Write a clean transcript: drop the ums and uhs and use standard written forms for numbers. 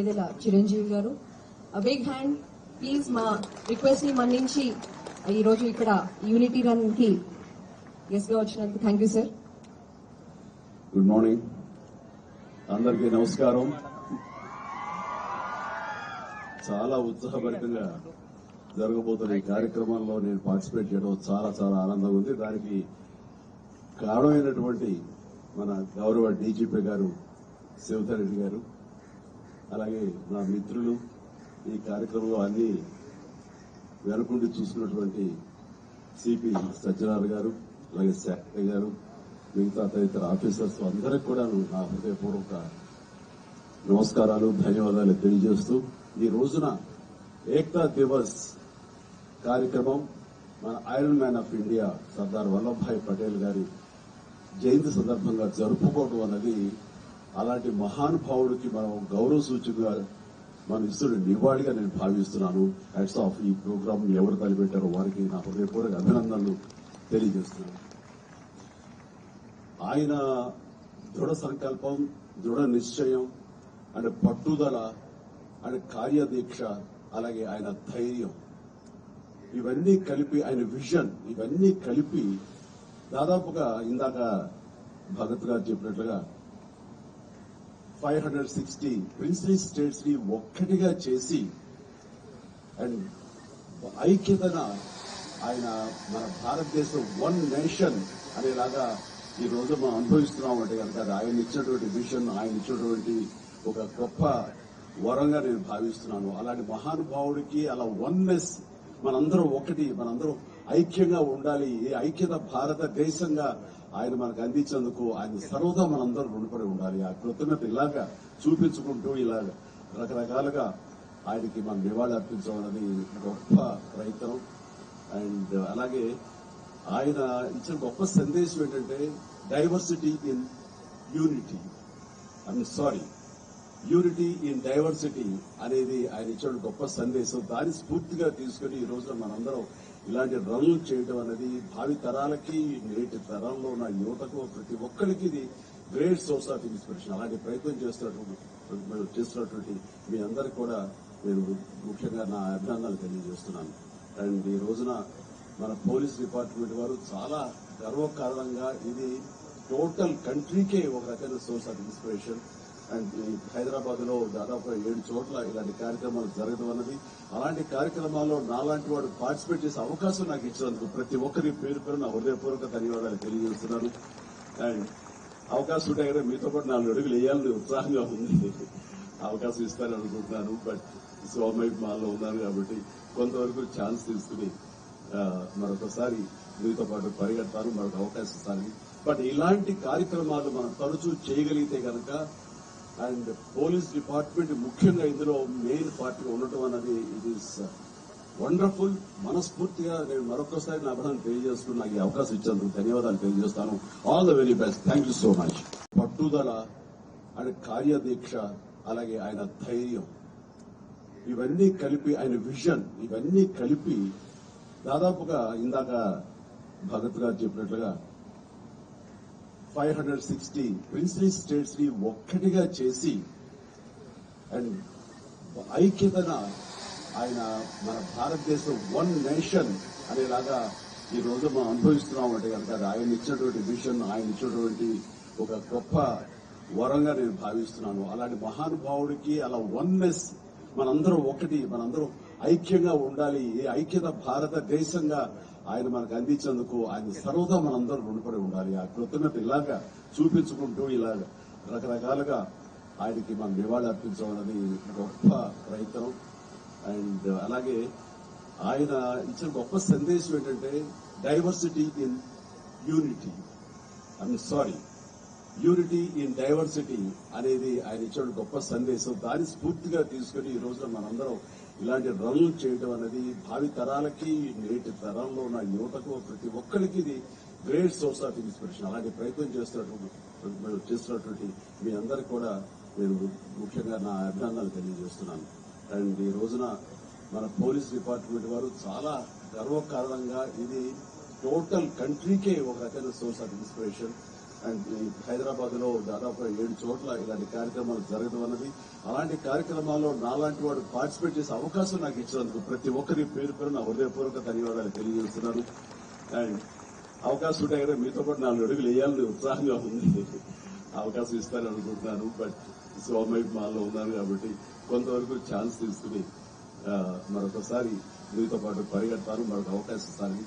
గేదెల చిరంజీవి గారు. Big hand please. మా రిక్వెస్ట్ ని మన్నించి ఈ రోజు ఇక్కడ యూనిటీ రన్ కి గెస్ట్ గా వచ్చినందుకు thank you sir. Good morning అందరికీ నమస్కారం. చాలా ఉత్సాహభరితంగా జరగబోతున్న ఈ కార్యక్రమంలో నేను పార్టిసిపేట్ చేయడం చాలా చాలా ఆనందంగా ఉంది. దానికి కారణమైనటువంటి మన గౌరవ డీజీపీ గారు శివధర్ రెడ్డి గారు, అలాగే నా మిత్రులు, ఈ కార్యక్రమంలో అన్ని వెనుకుండి చూసుకున్నటువంటి సిపి సత్యనారాయణ గారు, అలాగే సెక్రటరీ గారు, మిగతా తదితర ఆఫీసర్స్ అందరికి కూడా నా హృదయపూర్వక నమస్కారాలు, ధన్యవాదాలు తెలియజేస్తూ ఈ రోజున ఏక్తా దివస్ కార్యక్రమం మన iron man of India Sardar Vallabhbhai Patel గారి జయంతి సందర్భంగా జరుపుకోవడం అన్నది అలాంటి మహానుభావుడికి మనం గౌరవ సూచకగా మనం ఇస్తున్న నివాళిగా నేను భావిస్తున్నాను. Hats off. ఈ ప్రోగ్రామ్ ఎవరు తలపెట్టారో వారికి నా హృదయపూర్వక అభినందనలు తెలియజేస్తున్నాను. ఆయన దృఢ సంకల్పం, దృఢ నిశ్చయం అండ్ పట్టుదల అండ్ కార్యదీక్ష, అలాగే ఆయన ధైర్యం, ఇవన్నీ కలిపి ఆయన విజన్, ఇవన్నీ కలిపి దాదాపుగా ఇందాక భగత్ గారు చెప్పినట్లుగా 560 ప్రిన్స్లీ స్టేట్స్ ని ఒక్కటిగా చేసి అండ్ ఐక్యతన ఆయన మన భారతదేశం వన్ నేషన్ అనేలాగా ఈ రోజు మనం అనుభవిస్తున్నామంటే కనుక అది ఆయన ఇచ్చినటువంటి విజన్, ఆయన ఇచ్చినటువంటి ఒక గొప్ప వరంగా నేను భావిస్తున్నాను. అలాంటి మహానుభావుడికి అలా వన్నెస్, మనందరం ఒకటి, మనందరం ఐక్యంగా ఉండాలి, ఈ ఐక్యత భారతదేశంగా ఆయన మనకు అందించేందుకు ఆయన సర్వదా మనందరం రుణపడి ఉండాలి. ఆ కృతజ్ఞత ఇలాగా చూపించుకుంటూ ఇలాగ రకరకాలుగా ఆయనకి మనం నివాళి అర్పించమన్నది గొప్ప ప్రయత్నం. అండ్ అలాగే ఆయన ఇచ్చిన గొప్ప సందేశం ఏంటంటే diversity in unity, unity in diversity అనేది ఆయన ఇచ్చిన గొప్ప సందేశం. దాన్ని స్ఫూర్తిగా తీసుకుని ఈ రోజున మనందరం ఇలాంటి రన్లు చేయడం అనేది భావి తరాలకి, నేటి తరంలో ఉన్న యువతకు, ప్రతి ఒక్కరికి ఇది గ్రేట్ సోర్స్ ఆఫ్ ఇన్స్పిరేషన్. అలాంటి ప్రయత్నం చేస్తున్నటువంటి మీ అందరికి కూడా నేను ముఖ్యంగా నా అభినందనలు తెలియజేస్తున్నాను. అండ్ ఈ రోజున మన పోలీస్ డిపార్ట్మెంట్ వారు చాలా గర్వకారణంగా ఇది టోటల్ కంట్రీకే ఒక రకమైన source of inspiration. And Hyderabad లో దాదాపు 7 చోట్ల ఇలాంటి కార్యక్రమాలు జరగడం అన్నది, అలాంటి కార్యక్రమాల్లో నాలాంటి వాడు పార్టిసిపేట్ చేసే అవకాశం నాకు ఇచ్చినందుకు ప్రతి ఒక్కరి పేరు పేరు నా హృదయపూర్వక ధన్యవాదాలు తెలియజేస్తున్నాను. అండ్ అవకాశం ఉంటాయి కదా, మీతో పాటు 4 అడుగులు వేయాలని ఉత్సాహంగా ఉంది. అవకాశం ఇస్తారని అనుకుంటున్నాను. బట్ సోమయ్య మాల్లో ఉన్నారు కాబట్టి కొంతవరకు ఛాన్స్ తీసుకుని మరొకసారి మీతో పాటు పరిగెడతాను, మరొక అవకాశం ఇస్తాను. బట్ ఇలాంటి కార్యక్రమాలు మనం తరచూ చేయగలిగితే కనుక, అండ్ పోలీస్ డిపార్ట్మెంట్ ముఖ్యంగా ఇందులో మెయిన్ పార్టీగా ఉండటం అన్నది ఇట్ ఈస్ వండర్ఫుల్. మనస్ఫూర్తిగా నేను మరొకసారి నా అభినందన తెలియజేసుకుని నాకు ఈ అవకాశం ఇచ్చేందుకు ధన్యవాదాలు తెలియజేస్తాను. All the very best. Thank you so much. పట్టుదల అండ్ కార్యదీక్ష, అలాగే ఆయన ధైర్యం, ఇవన్నీ కలిపి ఆయన విజన్, ఇవన్నీ కలిపి దాదాపుగా ఇందాక భగత్ గారు చెప్పినట్లుగా 560 ప్రిన్స్లీ స్టేట్స్ ని ఒక్కటిగా చేసి అండ్ ఐక్యతన ఆయన మన భారతదేశం వన్ నేషన్ అనేలాగా ఈ రోజు మనం అనుభవిస్తున్నామంటే కనుక అది ఆయన ఇచ్చినటువంటి విజన్, ఆయన ఇచ్చినటువంటి ఒక గొప్ప వరంగా నేను భావిస్తున్నాను. అలాంటి మహానుభావుడికి అలా వన్నెస్, మనందరం ఒకటి, మనందరం ఐక్యంగా ఉండాలి, ఈ ఐక్యత భారతదేశంగా ఆయన మనకు అందించేందుకు ఆయన సర్వదా మనందరం రుణపడి ఉండాలి. ఆ కృతజ్ఞత ఇలాగా చూపించుకుంటూ ఇలాగ రకరకాలుగా ఆయనకి మనం నివాళి అర్పించమన్నది గొప్ప ప్రయత్నం. అండ్ అలాగే ఆయన ఇచ్చిన గొప్ప సందేశం ఏంటంటే diversity in unity, unity in diversity అనేది ఆయన ఇచ్చిన గొప్ప సందేశం. దాన్ని స్ఫూర్తిగా తీసుకుని ఈ రోజున మనందరం ఇలాంటి రన్లు చేయడం అనేది భావి తరాలకి, నేటి తరంలో ఉన్న యువతకు, ప్రతి ఒక్కరికి ఇది గ్రేట్ సోర్స్ ఆఫ్ ఇన్స్పిరేషన్. అలాంటి ప్రయత్నం చేస్తున్నటువంటి మీ అందరికి కూడా నేను ముఖ్యంగా నా అభినందనలు తెలియజేస్తున్నాను. అండ్ ఈ రోజున మన పోలీస్ డిపార్ట్మెంట్ వారు చాలా గర్వకారణంగా ఇది టోటల్ కంట్రీకే ఒక రకమైన source of inspiration. And Hyderabad లో దాదాపు 7 చోట్ల ఇలాంటి కార్యక్రమాలు జరగడం అన్నది, అలాంటి కార్యక్రమాల్లో నాలాంటి వాడు పార్టిసిపేట్ చేసే అవకాశం నాకు ఇచ్చినందుకు ప్రతి ఒక్కరి పేరు నా హృదయపూర్వక ధన్యవాదాలు తెలియజేస్తున్నాను. అండ్ అవకాశం ఉంటాయి కదా, మీతో పాటు 4 అడుగులు వేయాలని ఉత్సాహంగా ఉంది. అవకాశం ఇస్తారని అనుకుంటున్నాను. బట్ సోమయ్య మాల్లో ఉన్నాను కాబట్టి కొంతవరకు ఛాన్స్ తీసుకుని మరొకసారి మీతో పాటు పరిగెడతాను. మరొక అవకాశం ఇస్తానని